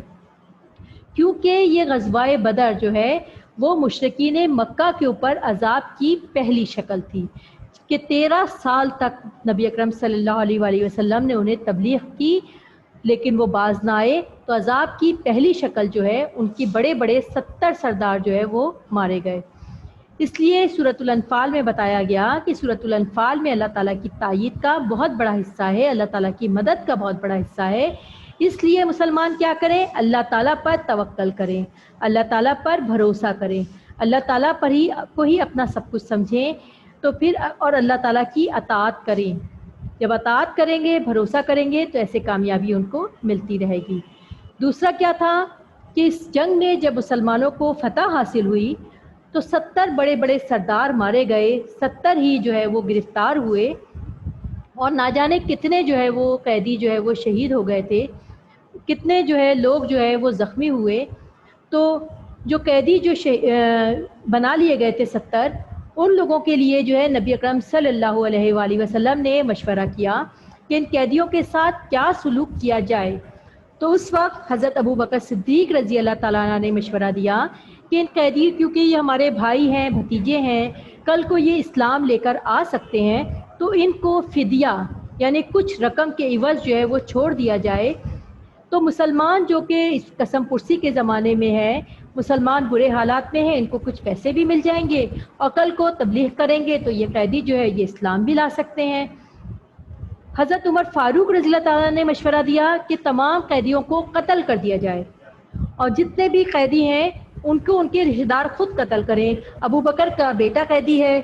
S1: کیونکہ یہ غزوہ بدر جو ہے وہ مشرکین مکہ کے اوپر عذاب کی پہلی شکل تھی کہ 13 سال تک نبی اکرم صلی اللہ علیہ وآلہ وسلم نے انہیں تبلیغ کی، لیکن وہ باز نہ آئے، تو عذاب کی پہلی شکل جو ہے ان کی بڑے بڑے 70 سردار جو ہے وہ مارے گئے۔ اس لیے سورۃ الانفال میں بتایا گیا کہ سورۃ الانفال میں اللہ تعالیٰ کی تائید کا بہت بڑا حصہ ہے، اللہ تعالیٰ کی مدد کا بہت بڑا حصہ ہے۔ اس لیے مسلمان کیا کریں؟ اللہ تعالیٰ پر توکل کریں، اللہ تعالیٰ پر بھروسہ کریں، اللہ تعالیٰ پر ہی کو ہی اپنا سب کچھ سمجھیں، تو پھر اور اللہ تعالیٰ کی اطاعت کریں۔ جب اطاعت کریں گے، بھروسہ کریں گے، تو ایسے کامیابی ان کو ملتی رہے گی۔ دوسرا کیا تھا کہ اس جنگ میں جب مسلمانوں کو فتح حاصل ہوئی تو 70 بڑے بڑے سردار مارے گئے، 70 ہی جو ہے وہ گرفتار ہوئے، اور نہ جانے کتنے جو ہے وہ قیدی جو ہے وہ شہید ہو گئے تھے، کتنے جو ہے لوگ جو ہے وہ زخمی ہوئے۔ تو جو قیدی جو بنا لیے گئے تھے 70، ان لوگوں کے لیے جو ہے نبی اکرم صلی اللہ علیہ وآلہ وسلم نے مشورہ کیا کہ ان قیدیوں کے ساتھ کیا سلوک کیا جائے۔ تو اس وقت حضرت ابو بکر صدیق رضی اللہ تعالیٰ عنہ نے مشورہ دیا کہ ان قیدی کیونکہ یہ ہمارے بھائی ہیں، بھتیجے ہیں، کل کو یہ اسلام لے کر آ سکتے ہیں، تو ان کو فدیہ یعنی کچھ رقم کے عوض جو ہے وہ چھوڑ دیا جائے۔ تو مسلمان جو کہ اس قسم پرسی کے زمانے میں ہے، مسلمان برے حالات میں ہیں، ان کو کچھ پیسے بھی مل جائیں گے، اور کل کو تبلیغ کریں گے تو یہ قیدی جو ہے یہ اسلام بھی لا سکتے ہیں۔ حضرت عمر فاروق رضی اللہ تعالیٰ نے مشورہ دیا کہ تمام قیدیوں کو قتل کر دیا جائے، اور جتنے بھی قیدی ہیں ان کو ان کے رشتہ دار خود قتل کریں۔ ابو بکر کا بیٹا قیدی ہے،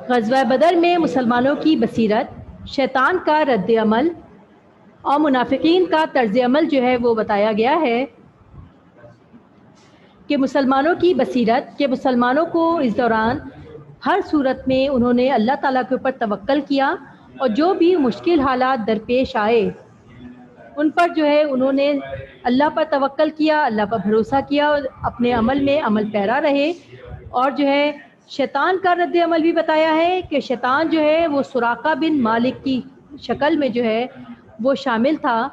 S1: غزوہ بدر میں مسلمانوں کی بصیرت، شیطان کا رد عمل اور منافقین کا طرز عمل جو ہے وہ بتایا گیا ہے کہ مسلمانوں کی بصیرت، کہ مسلمانوں کو اس دوران ہر صورت میں انہوں نے اللہ تعالیٰ کے اوپر توکل کیا، اور جو بھی مشکل حالات درپیش آئے ان پر جو ہے انہوں نے اللہ پر توکل کیا، اللہ پر بھروسہ کیا، اور اپنے عمل میں عمل پیرا رہے۔ اور جو ہے شیطان کا رد عمل بھی بتایا ہے کہ شیطان جو ہے وہ سراقہ بن مالک کی شکل میں جو ہے وہ شامل تھا،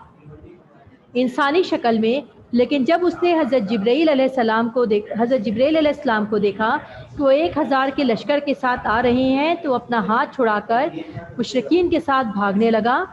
S1: انسانی شکل میں، لیکن جب اس نے حضرت جبرائیل علیہ السلام کو دیکھا کہ وہ 1000 کے لشکر کے ساتھ آ رہے ہیں، تو اپنا ہاتھ چھڑا کر مشرکین کے ساتھ بھاگنے لگا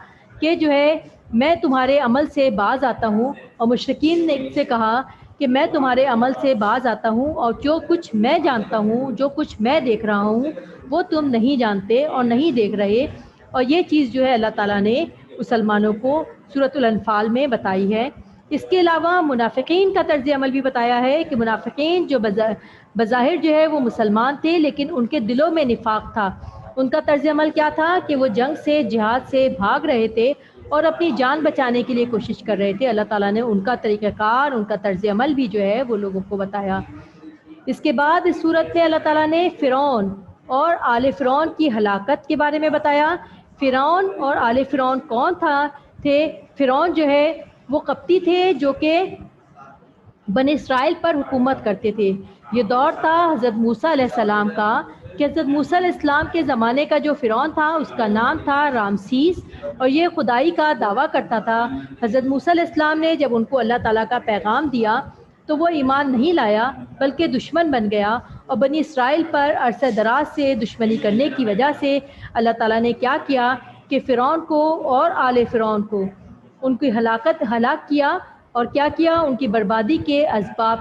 S1: کہ جو ہے میں تمہارے عمل سے باز آتا ہوں، اور مشرکین نے سے کہا کہ میں تمہارے عمل سے باز آتا ہوں، اور جو کچھ میں جانتا ہوں، جو کچھ میں دیکھ رہا ہوں وہ تم نہیں جانتے اور نہیں دیکھ رہے۔ اور یہ چیز جو ہے اللہ تعالیٰ نے مسلمانوں کو سورۃ الانفال میں بتائی ہے۔ اس کے علاوہ منافقین کا طرز عمل بھی بتایا ہے کہ منافقین جو بظاہر جو ہے وہ مسلمان تھے، لیکن ان کے دلوں میں نفاق تھا۔ ان کا طرز عمل کیا تھا کہ وہ جنگ سے، جہاد سے بھاگ رہے تھے اور اپنی جان بچانے کے لیے کوشش کر رہے تھے۔ اللہ تعالیٰ نے ان کا طریقہ کار، ان کا طرز عمل بھی جو ہے وہ لوگوں کو بتایا۔ اس کے بعد اس صورت میں اللہ تعالیٰ نے فرعون اور آل فرعون کی ہلاکت کے بارے میں بتایا۔ فرعون اور آل فرعون کون تھے؟ فرعون جو ہے وہ قبطی تھے جو کہ بنی اسرائیل پر حکومت کرتے تھے۔ یہ دور تھا حضرت موسیٰ علیہ السلام کا، کہ حضرت موسیٰ علیہ السلام کے زمانے کا جو فرعون تھا اس کا نام تھا رامسیس، اور یہ خدائی کا دعویٰ کرتا تھا۔ حضرت موسیٰ علیہ السلام نے جب ان کو اللہ تعالیٰ کا پیغام دیا تو وہ ایمان نہیں لایا بلکہ دشمن بن گیا، اور بنی اسرائیل پر عرصہ دراز سے دشمنی کرنے کی وجہ سے اللہ تعالیٰ نے کیا کیا کہ فرعون کو اور آل فرعون کو ان کی ہلاک کیا، اور کیا کیا، ان کی بربادی کے اسباب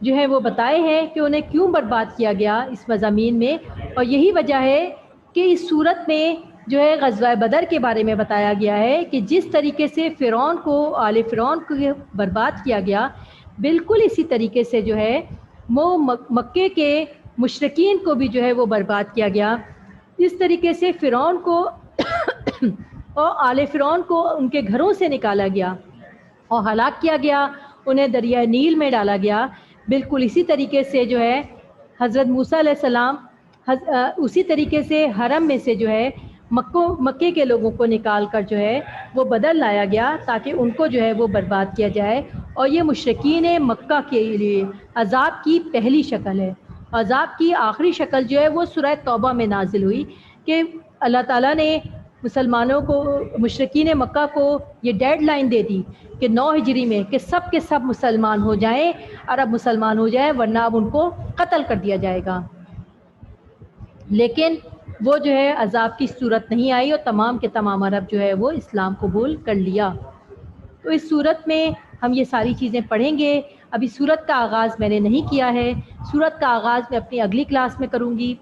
S1: جو ہے وہ بتائے ہیں کہ انہیں کیوں برباد کیا گیا اس مضامین میں۔ اور یہی وجہ ہے کہ اس صورت میں جو ہے غزوہ بدر کے بارے میں بتایا گیا ہے کہ جس طریقے سے فرعون کو، آل فرعون کو برباد کیا گیا، بالکل اسی طریقے سے جو ہے وہ مکے کے مشرکین کو بھی جو ہے وہ برباد کیا گیا۔ اس طریقے سے فرعون کو اور آل فرعون کو ان کے گھروں سے نکالا گیا اور ہلاک کیا گیا، انہیں دریائے نیل میں ڈالا گیا۔ بالکل اسی طریقے سے جو ہے حضرت موسیٰ علیہ السلام اسی طریقے سے حرم میں سے جو ہے مکے کے لوگوں کو نکال کر جو ہے وہ بدر لایا گیا تاکہ ان کو جو ہے وہ برباد کیا جائے۔ اور یہ مشرکین مکہ کے لیے عذاب کی پہلی شکل ہے۔ عذاب کی آخری شکل جو ہے وہ سورہ توبہ میں نازل ہوئی کہ اللہ تعالیٰ نے مسلمانوں کو، مشرکین مکہ کو یہ ڈیڈ لائن دے دی کہ 9 ہجری میں کہ سب کے سب مسلمان ہو جائیں، عرب مسلمان ہو جائیں، ورنہ اب ان کو قتل کر دیا جائے گا۔ لیکن وہ جو ہے عذاب کی صورت نہیں آئی، اور تمام کے تمام عرب جو ہے وہ اسلام قبول کر لیا۔ تو اس صورت میں ہم یہ ساری چیزیں پڑھیں گے۔ ابھی صورت کا آغاز میں نے نہیں کیا ہے، صورت کا آغاز میں اپنی اگلی کلاس میں کروں گی۔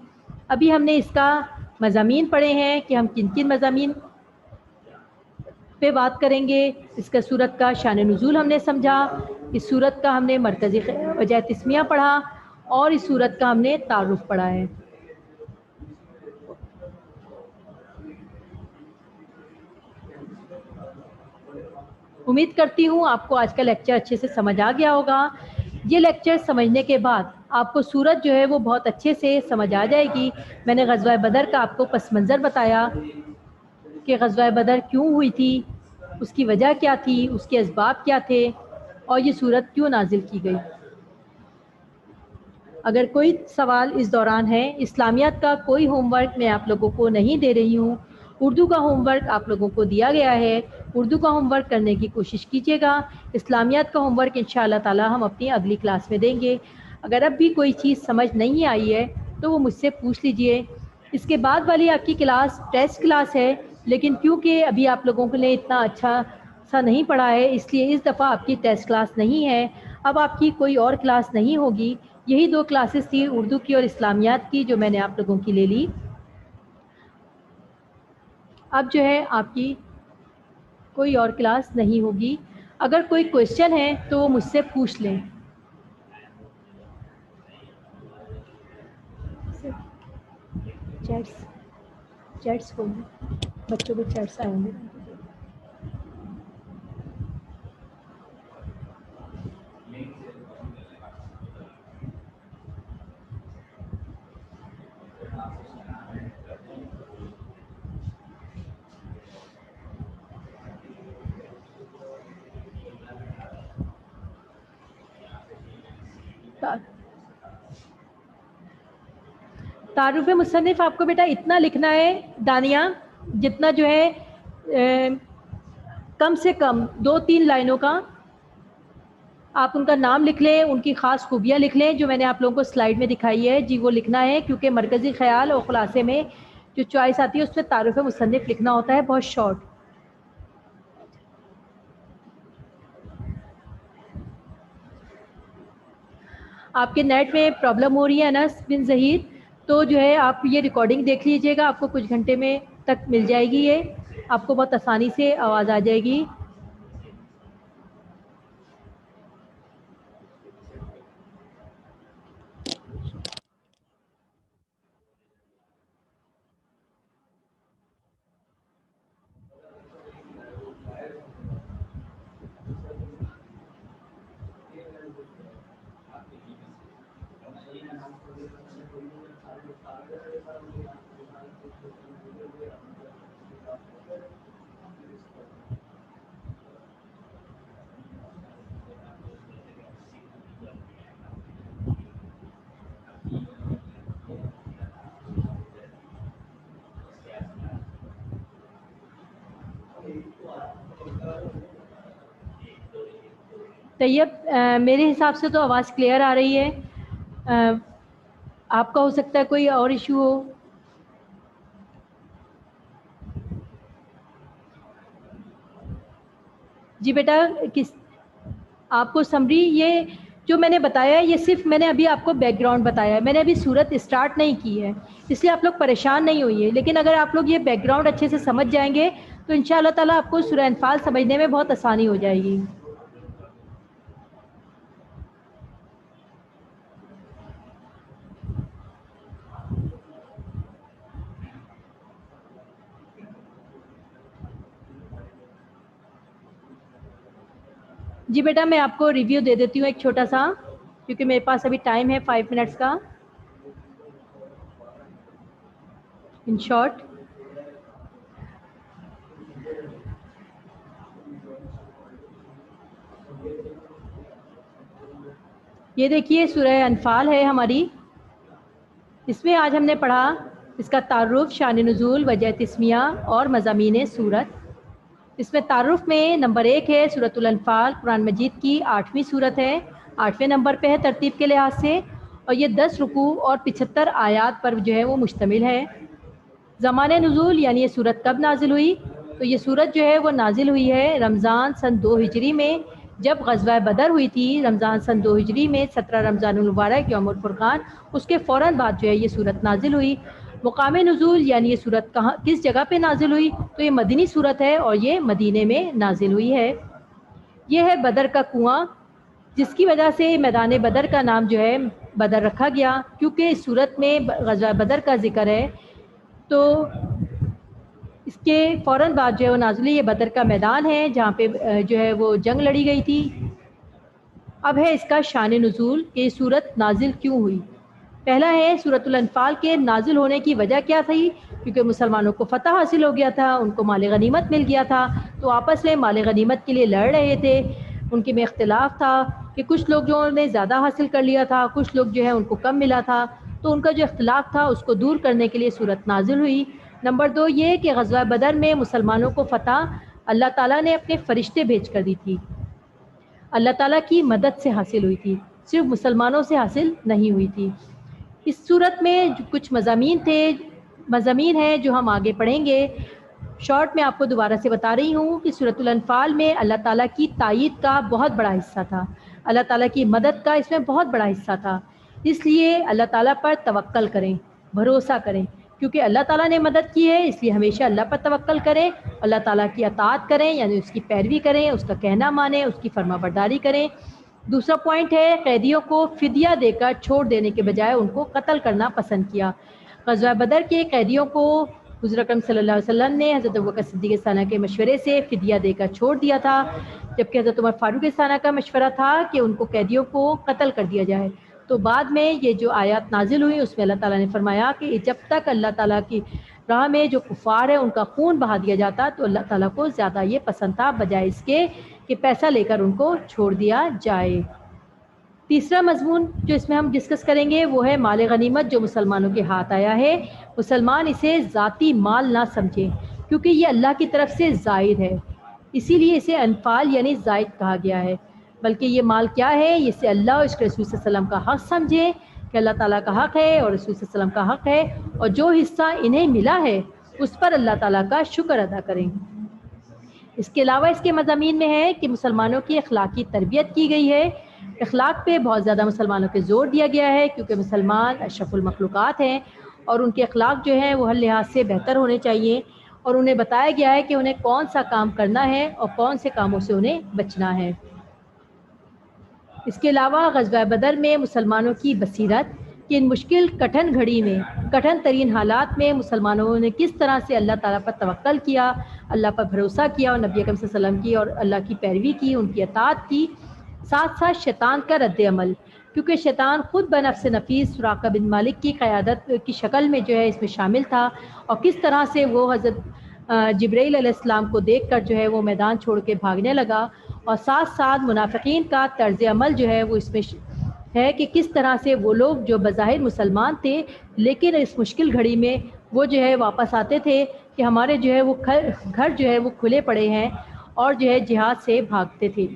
S1: ابھی ہم نے اس کا مضامین پڑھے ہیں کہ ہم کن کن مضامین پہ بات کریں گے۔ اس کا صورت کا شان نزول ہم نے سمجھا، اس صورت کا ہم نے مرکزی وجہ تسمیہ پڑھا، اور اس صورت کا ہم نے تعارف پڑھا ہے۔ امید کرتی ہوں آپ کو آج کا لیکچر اچھے سے سمجھ آ گیا ہوگا۔ یہ لیکچر سمجھنے کے بعد آپ کو صورت جو ہے وہ بہت اچھے سے سمجھ آ جائے گی۔ میں نے غزوہ بدر کا آپ کو پس منظر بتایا کہ غزوہ بدر کیوں ہوئی تھی، اس کی وجہ کیا تھی، اس کے اسباب کیا تھے، اور یہ صورت کیوں نازل کی گئی۔ اگر کوئی سوال اس دوران ہے، اسلامیات کا کوئی ہوم ورک میں آپ لوگوں کو نہیں دے رہی ہوں، اردو کا ہوم ورک آپ لوگوں کو دیا گیا ہے، اردو کا ہوم ورک کرنے کی کوشش کیجیے گا۔ اسلامیات کا ہوم ورک انشاءاللہ تعالی ہم اپنی اگلی کلاس میں دیں گے۔ اگر اب بھی کوئی چیز سمجھ نہیں آئی ہے تو وہ مجھ سے پوچھ لیجئے۔ اس کے بعد والی آپ کی کلاس ٹیسٹ کلاس ہے، لیکن کیونکہ ابھی آپ لوگوں نے اتنا اچھا سا نہیں پڑھا ہے، اس لیے اس دفعہ آپ کی ٹیسٹ کلاس نہیں ہے۔ اب آپ کی کوئی اور کلاس نہیں ہوگی، یہی 2 کلاسز تھی، اردو کی اور اسلامیات کی، جو میں نے آپ لوگوں کی لے لی۔ اب جو ہے آپ کی کوئی اور کلاس نہیں ہوگی۔ اگر کوئی کوئسچن ہے تو وہ مجھ سے پوچھ لیں. چیٹس کھول دیں, بچوں کے چیٹس آئے ہوں گے. تعارف مصنف آپ کو بیٹا اتنا لکھنا ہے دانیہ, جتنا جو ہے کم سے کم 2-3 لائنوں کا. آپ ان کا نام لکھ لیں, ان کی خاص خوبیاں لکھ لیں جو میں نے آپ لوگوں کو سلائیڈ میں دکھائی ہے جی, وہ لکھنا ہے, کیونکہ مرکزی خیال اور خلاصے میں جو چوائس آتی ہے اس میں تعارف مصنف لکھنا ہوتا ہے بہت شارٹ. آپ کے نیٹ میں پرابلم ہو رہی ہے انس بن ظہیر, تو جو ہے آپ یہ ریکارڈنگ دیکھ لیجئے گا, آپ کو کچھ گھنٹے میں تک مل جائے گی, یہ آپ کو بہت آسانی سے آواز آ جائے گی. طیب, میرے حساب سے تو آواز کلیئر آ رہی ہے. آپ کا ہو سکتا ہے کوئی اور ایشو ہو. جی بیٹا, آپ کو سمری یہ جو میں نے بتایا ہے یہ صرف میں نے ابھی آپ کو بیک گراؤنڈ بتایا ہے, میں نے ابھی صورت اسٹارٹ نہیں کی ہے, اس لیے آپ لوگ پریشان نہیں ہوئیے. لیکن اگر آپ لوگ یہ بیک گراؤنڈ اچھے سے سمجھ جائیں گے تو ان شاء اللہ تعالیٰ آپ کو سورہ انفال سمجھنے میں بہت آسانی ہو جائے گی. جی بیٹا, میں آپ کو ریویو دے دیتی ہوں ایک چھوٹا سا, کیونکہ میرے پاس ابھی ٹائم ہے 5 منٹس کا. ان شارٹ, یہ دیکھیے سورہ انفال ہے ہماری. اس میں آج ہم نے پڑھا اس کا تعارف, شان نزول, وجہ تسمیہ اور مضامین صورت. اس میں تعارف میں نمبر 1 ہے سورۃ الانفال, قرآن مجید کی 8ویں صورت ہے, 8ویں نمبر پہ ہے ترتیب کے لحاظ سے, اور یہ 10 رکوع اور 75 آیات پر جو ہے وہ مشتمل ہے. زمان نزول یعنی یہ صورت کب نازل ہوئی, تو یہ صورت جو ہے وہ نازل ہوئی ہے رمضان سن 2 ہجری میں, جب غزوہ بدر ہوئی تھی. رمضان سن 2 ہجری میں 17 رمضان المبارک یوم الفرقان, اس کے فوراً بعد جو ہے یہ صورت نازل ہوئی. مقام نزول یعنی یہ صورت کہاں کس جگہ پہ نازل ہوئی, تو یہ مدنی صورت ہے اور یہ مدینے میں نازل ہوئی ہے. یہ ہے بدر کا کنواں, جس کی وجہ سے میدان بدر کا نام جو ہے بدر رکھا گیا, کیونکہ اس صورت میں غزوہ بدر کا ذکر ہے. تو اس کے فوراً بعد جو ہے وہ نازل ہوئی. یہ بدر کا میدان ہے جہاں پہ جو ہے وہ جنگ لڑی گئی تھی. اب ہے اس کا شان نزول کہ یہ صورت نازل کیوں ہوئی. پہلا ہے سورۃ الانفال کے نازل ہونے کی وجہ کیا تھی, کیونکہ مسلمانوں کو فتح حاصل ہو گیا تھا, ان کو مال غنیمت مل گیا تھا, تو آپس میں مال غنیمت کے لیے لڑ رہے تھے. ان کے میں اختلاف تھا کہ کچھ لوگ جو نے زیادہ حاصل کر لیا تھا, کچھ لوگ جو ہے ان کو کم ملا تھا, تو ان کا جو اختلاف تھا اس کو دور کرنے کے لیے صورت نازل ہوئی. نمبر 2 یہ کہ غزوہ بدر میں مسلمانوں کو فتح اللہ تعالیٰ نے اپنے فرشتے بھیج کر دی تھی, اللہ تعالیٰ کی مدد سے حاصل ہوئی تھی, صرف مسلمانوں سے حاصل نہیں ہوئی تھی. اس صورت میں کچھ مضامین ہیں جو ہم آگے پڑھیں گے. شارٹ میں آپ کو دوبارہ سے بتا رہی ہوں کہ سورۃ الانفال میں اللہ تعالیٰ کی تائید کا بہت بڑا حصہ تھا, اللہ تعالیٰ کی مدد کا اس میں بہت بڑا حصہ تھا. اس لیے اللہ تعالیٰ پر توکل کریں, بھروسہ کریں, کیونکہ اللہ تعالیٰ نے مدد کی ہے اس لیے ہمیشہ اللہ پر توکل کریں، اللہ تعالیٰ کی اطاعت کریں یعنی اس کی پیروی کریں، اس کا کہنا مانیں، اس کی فرما برداری کریں۔ دوسرا پوائنٹ ہے قیدیوں کو فدیہ دے کر چھوڑ دینے کے بجائے ان کو قتل کرنا پسند کیا۔ غزوہ بدر کے قیدیوں کو حضور اکرم صلی اللہ علیہ وسلم نے حضرت ابوبکر صدیق ثانیہ کے مشورے سے فدیہ دے کر چھوڑ دیا تھا، جبکہ حضرت عمر فاروق ثانیہ کا مشورہ تھا کہ ان کو قیدیوں کو قتل کر دیا جائے۔ تو بعد میں یہ جو آیات نازل ہوئی اس میں اللہ تعالیٰ نے فرمایا کہ جب تک اللہ تعالیٰ کی راہ میں جو کفار ہے ان کا خون بہا دیا جاتا تو اللہ تعالیٰ کو زیادہ یہ پسند تھا بجائے اس کے کہ پیسہ لے کر ان کو چھوڑ دیا جائے۔ تیسرا مضمون جو اس میں ہم ڈسکس کریں گے وہ ہے مال غنیمت جو مسلمانوں کے ہاتھ آیا ہے۔ مسلمان اسے ذاتی مال نہ سمجھیں کیونکہ یہ اللہ کی طرف سے زائد ہے، اسی لیے اسے انفال یعنی زائد کہا گیا ہے، بلکہ یہ مال کیا ہے، اسے اللہ اور اس کے رسول صلی اللہ علیہ وسلم کا حق سمجھیں کہ اللہ تعالیٰ کا حق ہے اور رسول صلی اللہ علیہ وسلم کا حق ہے، اور جو حصہ انہیں ملا ہے اس پر اللہ تعالیٰ کا شکر ادا کریں۔ اس کے علاوہ اس کے مضامین میں ہے کہ مسلمانوں کی اخلاقی تربیت کی گئی ہے۔ اخلاق پہ بہت زیادہ مسلمانوں کے زور دیا گیا ہے کیونکہ مسلمان اشرف المخلوقات ہیں اور ان کے اخلاق جو ہیں وہ ہر لحاظ سے بہتر ہونے چاہیے، اور انہیں بتایا گیا ہے کہ انہیں کون سا کام کرنا ہے اور کون سے کاموں سے انہیں بچنا ہے۔ اس کے علاوہ غزوہ بدر میں مسلمانوں کی بصیرت کہ ان مشکل کٹھن گھڑی میں کٹھن ترین حالات میں مسلمانوں نے کس طرح سے اللہ تعالیٰ پر توکل کیا، اللہ پر بھروسہ کیا اور نبی اکرم صلی اللہ علیہ وسلم کی اور اللہ کی پیروی کی، ان کی اطاعت کی، ساتھ ساتھ شیطان کا رد عمل، کیونکہ شیطان خود بنفس نفیس سراقہ بن مالک کی قیادت کی شکل میں جو ہے اس میں شامل تھا، اور کس طرح سے وہ حضرت جبرائیل علیہ السلام کو دیکھ کر جو ہے وہ میدان چھوڑ کے بھاگنے لگا، اور ساتھ ساتھ منافقین کا طرز عمل جو ہے وہ اس میں ہے کہ کس طرح سے وہ لوگ جو بظاہر مسلمان تھے لیکن اس مشکل گھڑی میں وہ جو ہے واپس آتے تھے کہ ہمارے جو ہے وہ گھر جو ہے وہ کھلے پڑے ہیں، اور جو ہے جہاد سے بھاگتے تھے۔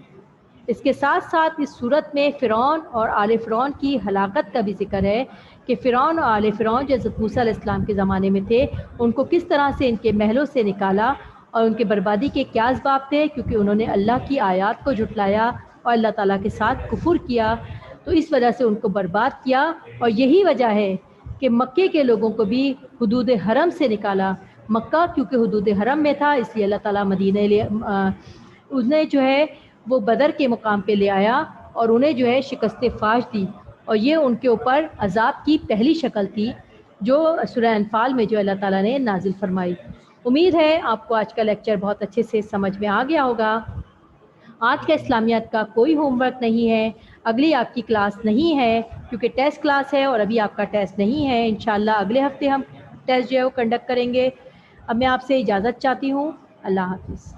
S1: اس کے ساتھ ساتھ اس صورت میں فرعون اور آل فرعون کی ہلاکت کا بھی ذکر ہے کہ فرعون اور آل فرعون جو حضرت موسیٰ علیہ السلام کے زمانے میں تھے ان کو کس طرح سے ان کے محلوں سے نکالا اور ان کے بربادی کے کیا اسباب تھے، کیونکہ انہوں نے اللہ کی آیات کو جھٹلایا اور اللہ تعالیٰ کے ساتھ کفر کیا، تو اس وجہ سے ان کو برباد کیا، اور یہی وجہ ہے کہ مکے کے لوگوں کو بھی حدود حرم سے نکالا۔ مکہ کیونکہ حدود حرم میں تھا اس لیے اللہ تعالیٰ مدینہ انہیں جو ہے وہ بدر کے مقام پہ لے آیا اور انہیں جو ہے شکست فاش دی، اور یہ ان کے اوپر عذاب کی پہلی شکل تھی جو سورہ انفال میں جو اللہ تعالیٰ نے نازل فرمائی۔ امید ہے آپ کو آج کا لیکچر بہت اچھے سے سمجھ میں آ گیا ہوگا۔ آج کا اسلامیات کا کوئی ہوم ورک نہیں ہے، اگلی آپ کی کلاس نہیں ہے کیونکہ ٹیسٹ کلاس ہے اور ابھی آپ کا ٹیسٹ نہیں ہے، انشاءاللہ اگلے ہفتے ہم ٹیسٹ جو ہے وہ کنڈکٹ کریں گے۔ اب میں آپ سے اجازت چاہتی ہوں، اللہ حافظ۔